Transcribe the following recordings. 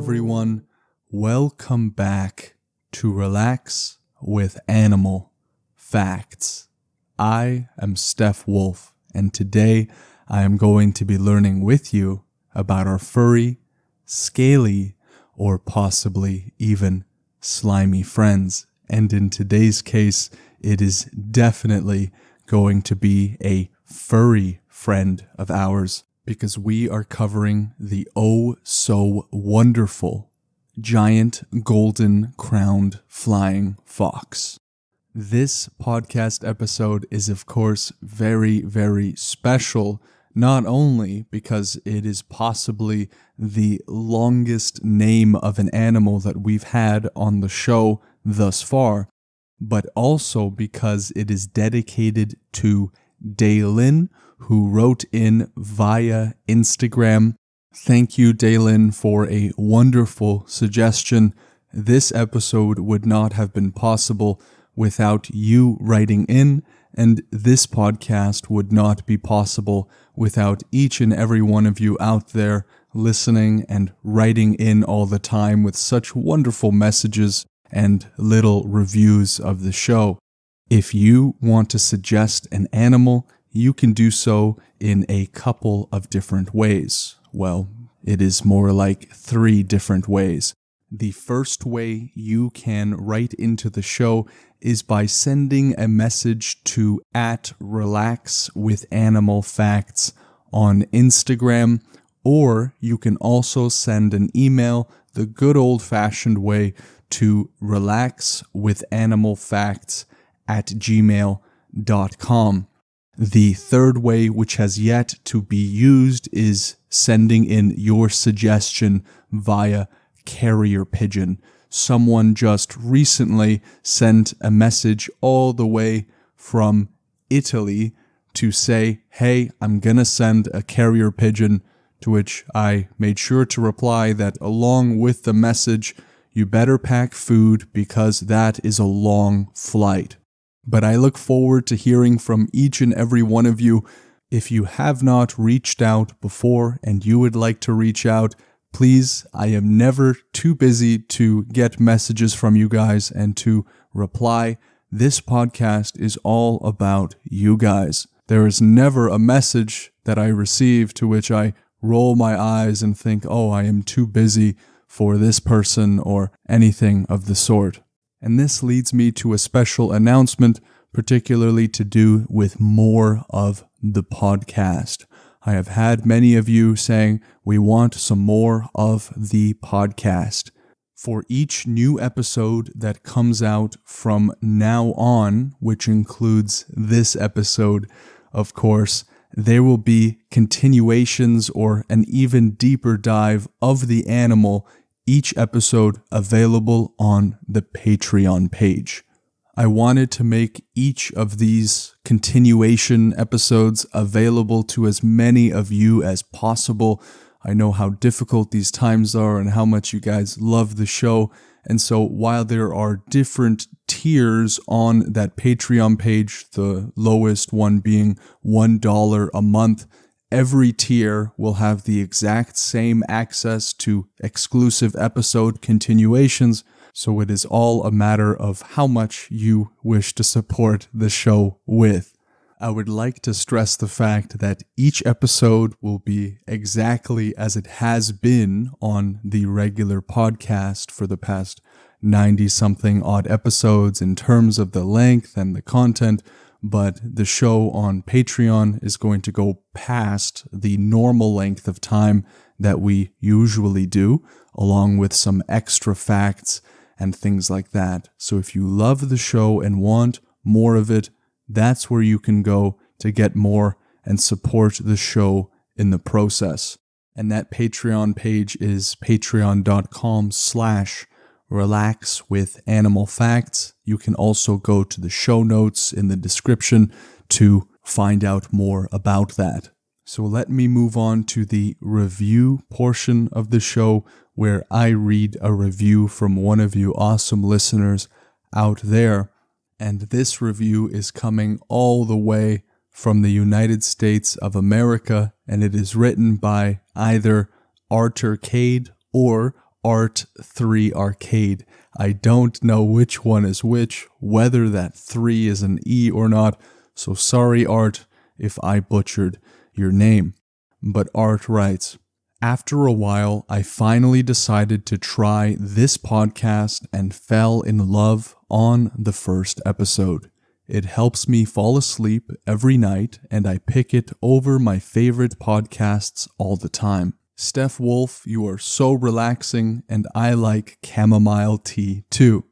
everyone. Welcome back to Relax with Animal Facts. I am Steph Wolf, and today I am going to be learning with you about our furry, scaly, or possibly even slimy friends. And in today's case, it is definitely going to be a furry friend of ours, because we are covering the oh so wonderful giant golden crowned flying fox. This podcast episode is of course very, very special, not only because it is possibly the longest name of an animal that we've had on the show thus far, but also because it is dedicated to Daylin, who wrote in via Instagram. Thank you, Daylin, for a wonderful suggestion. This episode would not have been possible without you writing in, and this podcast would not be possible without each and every one of you out there listening and writing in all the time with such wonderful messages and little reviews of the show. If you want to suggest an animal, you can do so in a couple of different ways. Well, it is more like 3 different ways. The first way you can write into the show is by sending a message to @RelaxWithAnimalFacts on Instagram, or you can also send an email the good old-fashioned way to relaxwithanimalfacts@gmail.com. The third way, which has yet to be used, is sending in your suggestion via carrier pigeon. Someone just recently sent a message all the way from Italy to say, hey, I'm gonna send a carrier pigeon, to which I made sure to reply that along with the message, you better pack food because that is a long flight. But I look forward to hearing from each and every one of you. If you have not reached out before and you would like to reach out, please, I am never too busy to get messages from you guys and to reply. This podcast is all about you guys. There is never a message that I receive to which I roll my eyes and think, oh, I am too busy for this person or anything of the sort. And this leads me to a special announcement, particularly to do with more of the podcast. I have had many of you saying we want some more of the podcast. For each new episode that comes out from now on, which includes this episode, of course, there will be continuations or an even deeper dive of the animal, each episode available on the Patreon page. I wanted to make each of these continuation episodes available to as many of you as possible. I know how difficult these times are and how much you guys love the show. And so while there are different tiers on that Patreon page, the lowest one being $1 a month, every tier will have the exact same access to exclusive episode continuations, so it is all a matter of how much you wish to support the show with. I would like to stress the fact that each episode will be exactly as it has been on the regular podcast for the past 90-something odd episodes in terms of the length and the content, but the show on Patreon is going to go past the normal length of time that we usually do, along with some extra facts and things like that. So if you love the show and want more of it, that's where you can go to get more and support the show in the process. And that Patreon page is patreon.com/relaxwithanimalfacts. You can also go to the show notes in the description to find out more about that. So let me move on to the review portion of the show, where I read a review from one of you awesome listeners out there. And this review is coming all the way from the United States of America, and it is written by either Arturcade or Art3 Arcade. I don't know which one is which, whether that 3 is an E or not, so sorry, Art, if I butchered your name. But Art writes, after a while, I finally decided to try this podcast and fell in love on the first episode. It helps me fall asleep every night, and I pick it over my favorite podcasts all the time. Steph Wolf, you are so relaxing, and I like chamomile tea too.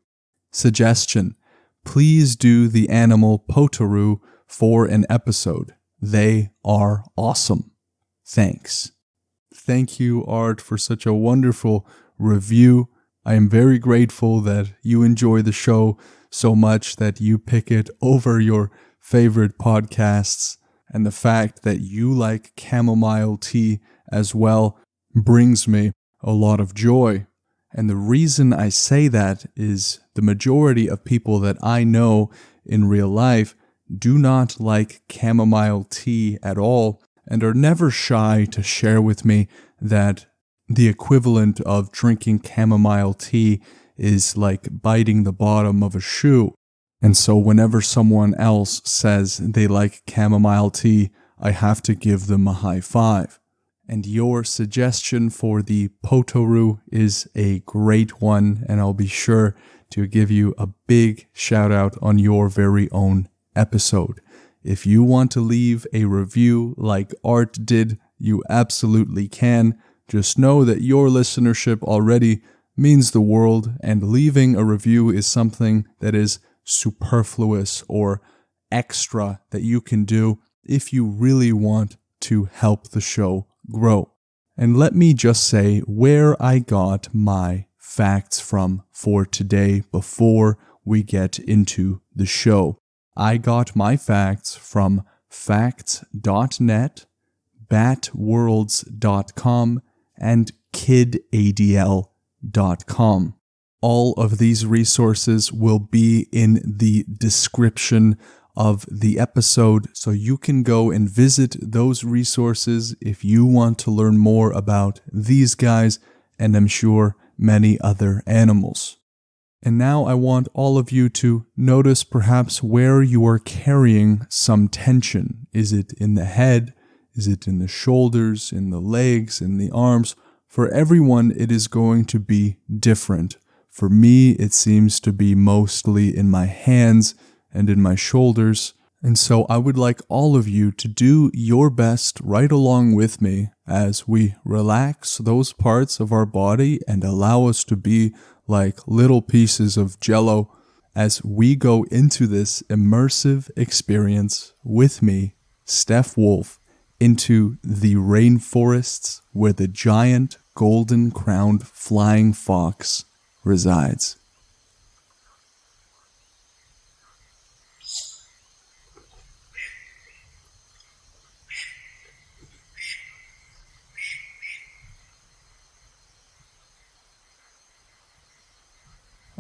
Suggestion: please do the animal Potoroo for an episode. They are awesome. Thanks. Thank you, Art, for such a wonderful review. I am very grateful that you enjoy the show so much that you pick it over your favorite podcasts, and the fact that you like chamomile tea as well brings me a lot of joy. And the reason I say that is the majority of people that I know in real life do not like chamomile tea at all, and are never shy to share with me that the equivalent of drinking chamomile tea is like biting the bottom of a shoe. And so whenever someone else says they like chamomile tea, I have to give them a high five. And your suggestion for the Potoroo is a great one, and I'll be sure to give you a big shout out on your very own episode. If you want to leave a review like Art did, you absolutely can. Just know that your listenership already means the world, and leaving a review is something that is superfluous or extra that you can do if you really want to help the show grow. And let me just say where I got my facts from for today before we get into the show. I got my facts from facts.net, batworlds.com, and kidadl.com. All of these resources will be in the description of the episode, so you can go and visit those resources if you want to learn more about these guys, and I'm sure many other animals. And now I want all of you to notice perhaps where you are carrying some tension. Is it in the head? Is it in the shoulders, in the legs, in the arms? For everyone, it is going to be different. For me, it seems to be mostly in my hands and in my shoulders. And so I would like all of you to do your best right along with me as we relax those parts of our body and allow us to be like little pieces of jello as we go into this immersive experience with me, Steph Wolf, into the rainforests where the giant golden-crowned flying fox resides.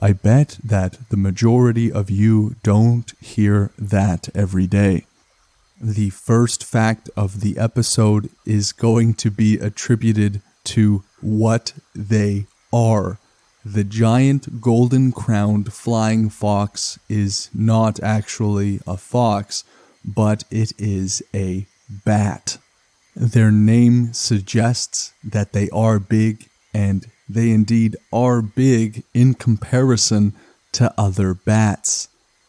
I bet that the majority of you don't hear that every day. The first fact of the episode is going to be attributed to what they are. The giant golden-crowned flying fox is not actually a fox, but it is a bat. Their name suggests that they are big, and they indeed are big in comparison to other bats.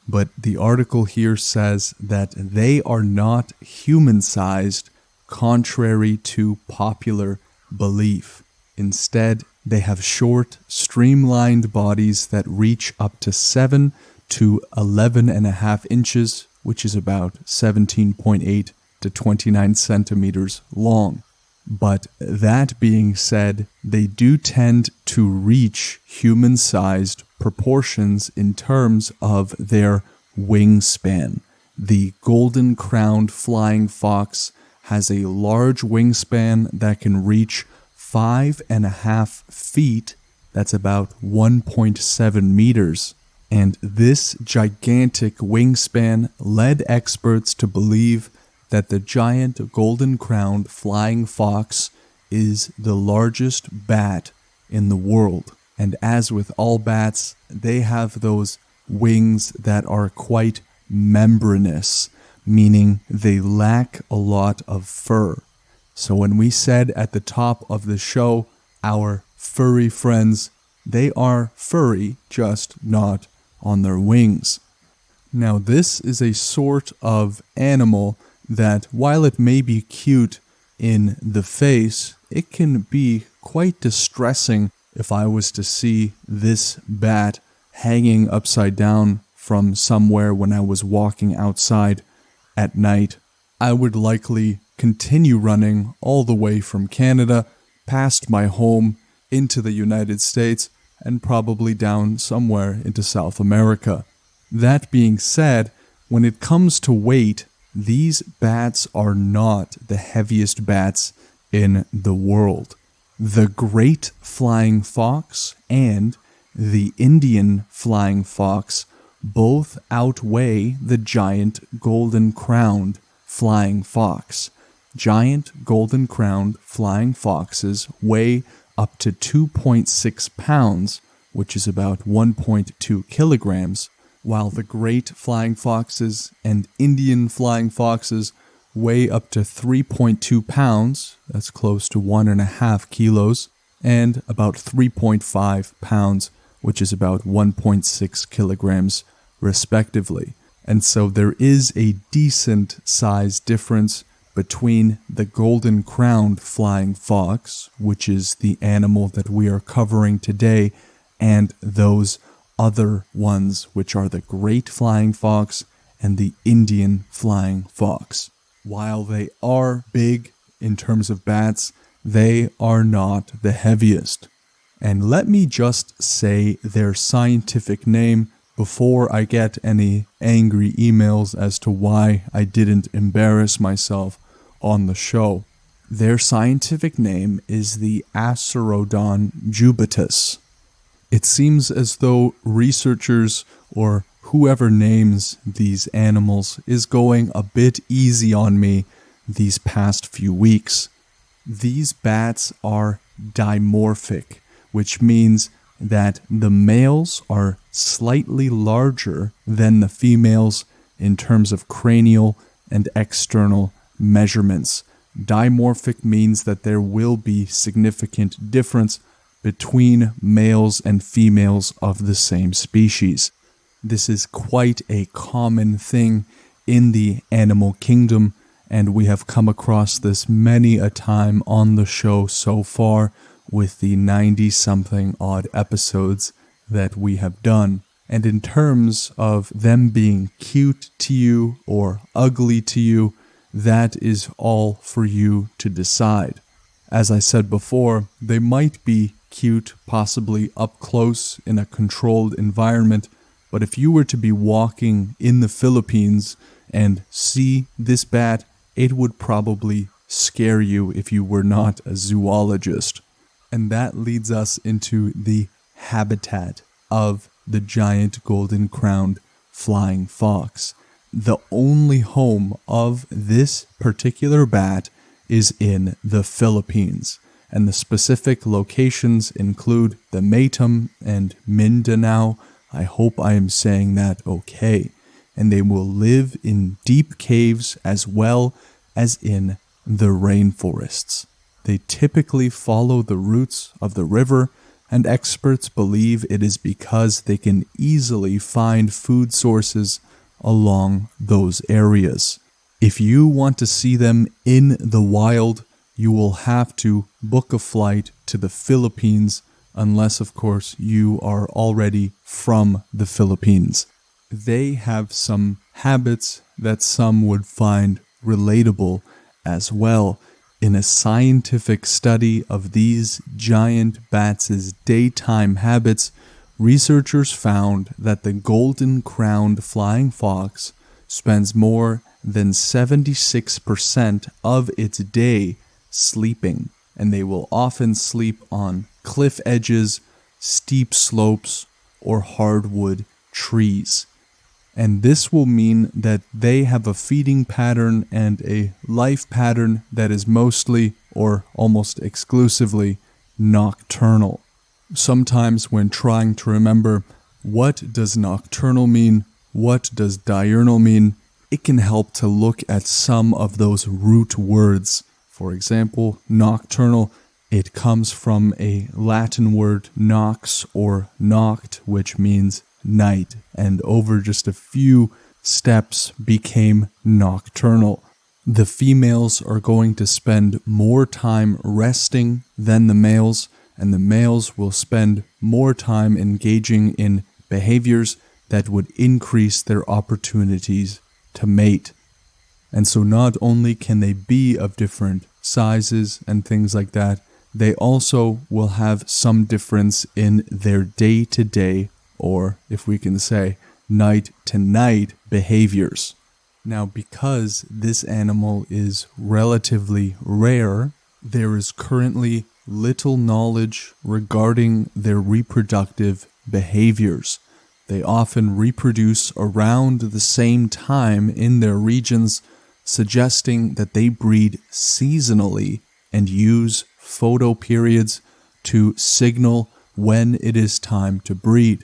But the article here says that they are not human-sized, contrary to popular belief. Instead, they have short, streamlined bodies that reach up to 7 to 11.5 inches, which is about 17.8 to 29 centimeters long. But that being said, they do tend to reach human-sized proportions in terms of their wingspan. The golden-crowned flying fox has a large wingspan that can reach 5.5 feet, that's about 1.7 meters. And this gigantic wingspan led experts to believe that the giant golden-crowned flying fox is the largest bat in the world. And as with all bats, they have those wings that are quite membranous, meaning they lack a lot of fur. So when we said at the top of the show, our furry friends, they are furry, just not on their wings. Now this is a sort of animal that, while it may be cute in the face, it can be quite distressing if I was to see this bat hanging upside down from somewhere when I was walking outside at night. I would likely continue running all the way from Canada, past my home, into the United States, and probably down somewhere into South America. That being said, when it comes to weight, these bats are not the heaviest bats in the world. The great flying fox and the Indian flying fox both outweigh the giant golden-crowned flying fox. Giant golden-crowned flying foxes weigh up to 2.6 pounds, which is about 1.2 kilograms, while the great flying foxes and Indian flying foxes weigh up to 3.2 pounds, that's close to 1.5 kilos, and about 3.5 pounds, which is about 1.6 kilograms, respectively. And so there is a decent size difference between the golden-crowned flying fox, which is the animal that we are covering today, and those other ones, which are the great flying fox and the Indian flying fox. While they are big in terms of bats, they are not the heaviest. And let me just say their scientific name before I get any angry emails as to why I didn't embarrass myself on the show. Their scientific name is the Acerodon jubatus. It seems as though researchers or whoever names these animals is going a bit easy on me these past few weeks. These bats are dimorphic, which means that the males are slightly larger than the females in terms of cranial and external measurements. Dimorphic means that there will be significant difference between males and females of the same species. This is quite a common thing in the animal kingdom, and we have come across this many a time on the show so far with the 90-something odd episodes that we have done. And in terms of them being cute to you or ugly to you, that is all for you to decide. As I said before, they might be cute, possibly up close in a controlled environment, but if you were to be walking in the Philippines and see this bat, it would probably scare you if you were not a zoologist. And that leads us into the habitat of the giant golden-crowned flying fox. The only home of this particular bat is in the Philippines, and the specific locations include the Matam and Mindanao. I hope I am saying that okay. And they will live in deep caves as well as in the rainforests. They typically follow the routes of the river, and experts believe it is because they can easily find food sources along those areas. If you want to see them in the wild, you will have to book a flight to the Philippines, unless, of course, you are already from the Philippines. They have some habits that some would find relatable as well. In a scientific study of these giant bats' daytime habits, researchers found that the golden-crowned flying fox spends more than 76% of its day sleeping, and they will often sleep on cliff edges, steep slopes, or hardwood trees. And this will mean that they have a feeding pattern and a life pattern that is mostly or almost exclusively nocturnal. Sometimes when trying to remember what does nocturnal mean, what does diurnal mean, it can help to look at some of those root words. For example, nocturnal, it comes from a Latin word nox or noct, which means night, and over just a few steps became nocturnal. The females are going to spend more time resting than the males, and the males will spend more time engaging in behaviors that would increase their opportunities to mate. And so not only can they be of different sizes and things like that, they also will have some difference in their day-to-day, or if we can say, night-to-night behaviors. Now, because this animal is relatively rare, there is currently little knowledge regarding their reproductive behaviors. They often reproduce around the same time in their regions, suggesting that they breed seasonally and use photoperiods to signal when it is time to breed.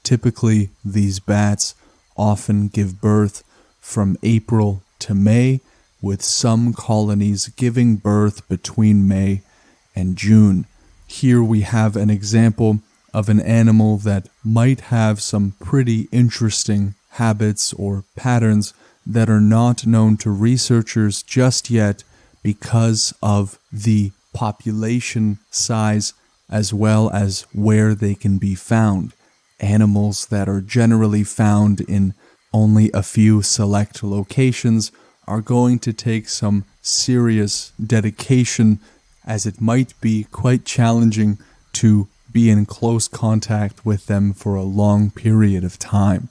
Typically, these bats often give birth from April to May, with some colonies giving birth between May and June. Here we have an example of an animal that might have some pretty interesting habits or patterns that are not known to researchers just yet because of the population size as well as where they can be found. Animals that are generally found in only a few select locations are going to take some serious dedication, as it might be quite challenging to be in close contact with them for a long period of time.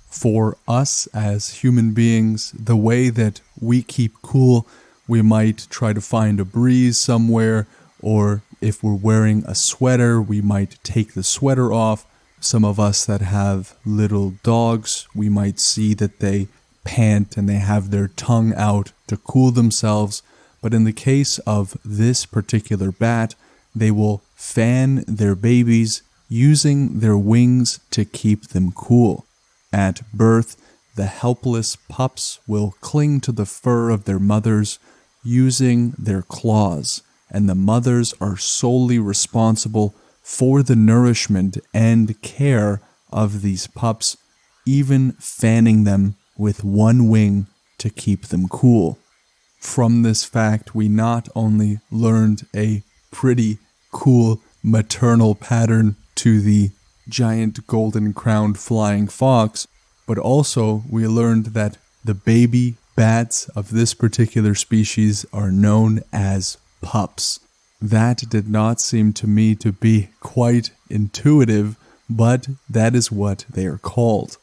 For us as human beings, the way that we keep cool, we might try to find a breeze somewhere, or if we're wearing a sweater, we might take the sweater off. Some of us that have little dogs, we might see that they pant and they have their tongue out to cool themselves. But in the case of this particular bat, they will fan their babies using their wings to keep them cool. At birth, the helpless pups will cling to the fur of their mothers using their claws, and the mothers are solely responsible for the nourishment and care of these pups, even fanning them with one wing to keep them cool. From this fact, we not only learned a pretty cool maternal pattern to the giant golden-crowned flying fox, but also we learned that the baby bats of this particular species are known as pups. That did not seem to me to be quite intuitive, but that is what they are called.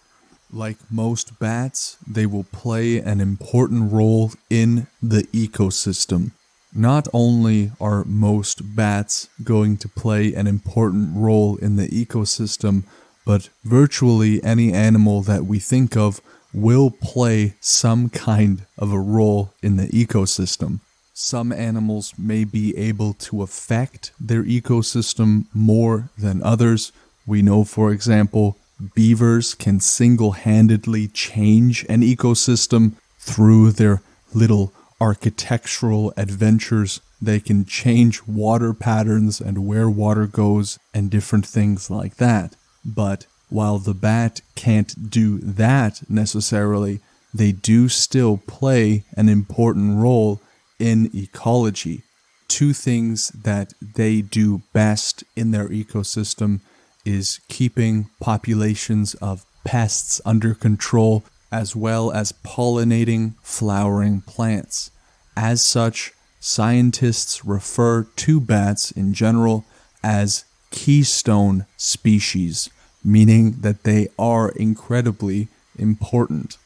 Like most bats, they will play an important role in the ecosystem. Not only are most bats going to play an important role in the ecosystem, but virtually any animal that we think of will play some kind of a role in the ecosystem. Some animals may be able to affect their ecosystem more than others. We know, for example, beavers can single-handedly change an ecosystem through their little architectural adventures. They can change water patterns and where water goes and different things like that. But while the bat can't do that necessarily, they do still play an important role in ecology. Two things that they do best in their ecosystem is keeping populations of pests under control, as well as pollinating flowering plants. As such, scientists refer to bats in general as keystone species, meaning that they are incredibly important.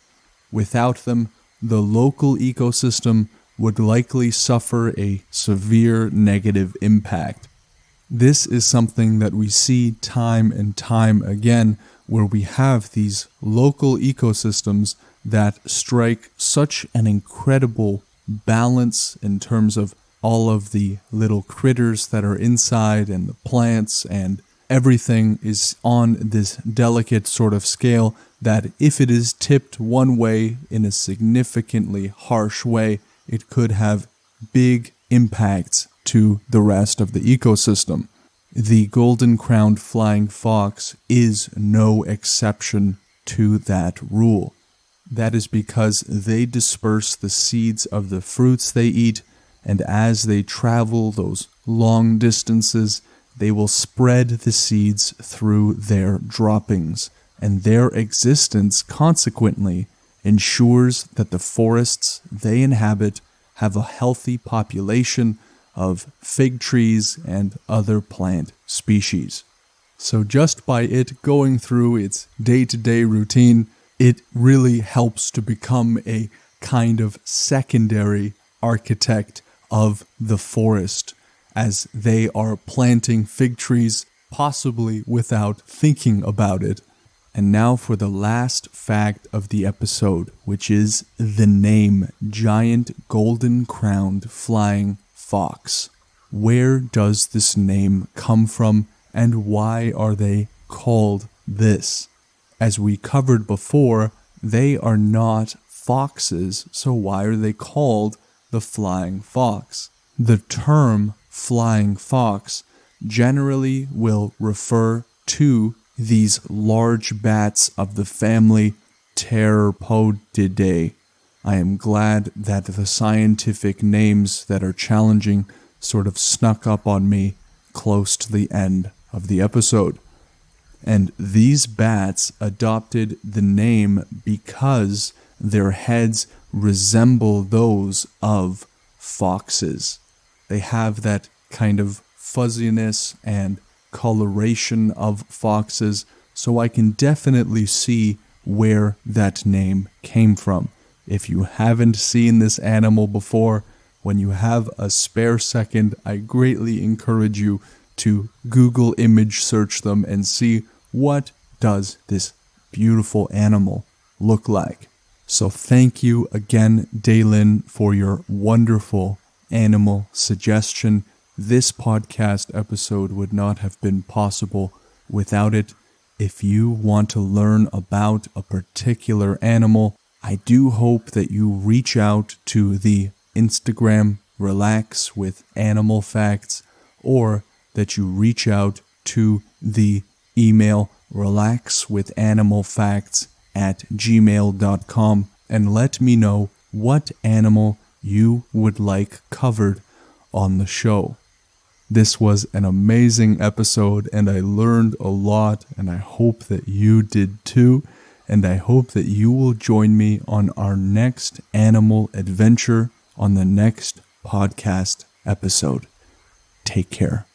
Without them, the local ecosystem would likely suffer a severe negative impact. This is something that we see time and time again, where we have these local ecosystems that strike such an incredible balance in terms of all of the little critters that are inside and the plants and everything is on this delicate sort of scale that if it is tipped one way in a significantly harsh way, it could have big impacts to the rest of the ecosystem. The golden-crowned flying fox is no exception to that rule. That is because they disperse the seeds of the fruits they eat, and as they travel those long distances, they will spread the seeds through their droppings, and their existence consequently ensures that the forests they inhabit have a healthy population of fig trees and other plant species. So just by it going through its day-to-day routine, it really helps to become a kind of secondary architect of the forest, as they are planting fig trees, possibly without thinking about it. And now for the last fact of the episode, which is the name Giant Golden-Crowned Flying Fox. Where does this name come from, and why are they called this? As we covered before, they are not foxes, so why are they called the flying fox? The term flying fox generally will refer to these large bats of the family Pteropodidae. I am glad that the scientific names that are challenging sort of snuck up on me close to the end of the episode. And these bats adopted the name because their heads resemble those of foxes. They have that kind of fuzziness and coloration of foxes, so I can definitely see where that name came from. If you haven't seen this animal before, when you have a spare second, I greatly encourage you to Google image search them and see what does this beautiful animal look like. So thank you again, Daylin, for your wonderful animal suggestion. This podcast episode would not have been possible without it. If you want to learn about a particular animal, I do hope that you reach out to the Instagram Relax with Animal Facts, or that you reach out to the email relaxwithanimalfacts@gmail.com and let me know what animal you would like covered on the show. This was an amazing episode, and I learned a lot, and I hope that you did too, and I hope that you will join me on our next animal adventure on the next podcast episode. Take care.